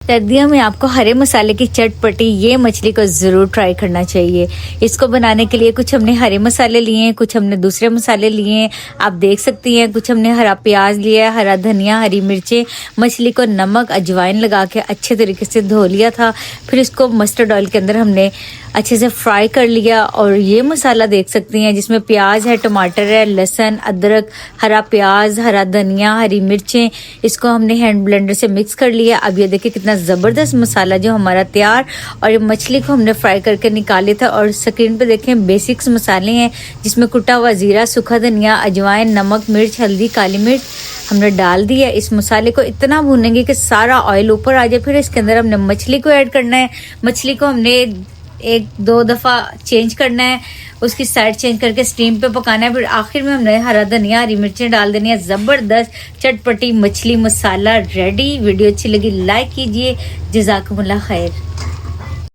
सर्दियों में आपको हरे मसाले की चटपटी ये मछली को ज़रूर ट्राई करना चाहिए। इसको बनाने के लिए कुछ हमने हरे मसाले लिए हैं, कुछ हमने दूसरे मसाले लिए हैं, आप देख सकती हैं। कुछ हमने हरा प्याज लिया है, हरा धनिया, हरी मिर्चें। मछली को नमक अजवाइन लगा के अच्छे तरीके से धो लिया था। फिर इसको मस्टर्ड ऑयल के अंदर हमने अच्छे से फ्राई कर लिया। और ये मसाला देख सकती हैं जिसमें प्याज है, टमाटर है, लहसुन, अदरक, हरा प्याज, हरा धनिया, हरी मिर्चें, इसको हमने हैंड ब्लेंडर से मिक्स कर लिया। अब ये देखिए कितना ज़बरदस्त मसाला जो हमारा तैयार। और ये मछली को हमने फ्राई करके निकाली था। और स्क्रीन पे देखें बेसिक्स मसाले हैं जिसमें कुटा हुआ ज़ीरा, सूखा धनिया, अजवाइन, नमक, मिर्च, हल्दी, काली मिर्च हमने डाल दिया। इस मसाले को इतना भूनेंगे कि सारा ऑयल ऊपर आ जाए। फिर इसके अंदर हमने मछली को ऐड करना है। मछली को हमने 1-2 दफ़ा चेंज करना है, उसकी साइड चेंज करके स्टीम पे पकाना है। फिर आखिर में हमने हरा धनिया, हरी मिर्चें डाल देनी है। ज़बरदस्त चटपटी मछली मसाला रेडी। वीडियो अच्छी लगी लाइक कीजिए। जज़ाकुमुल्लाह खैर।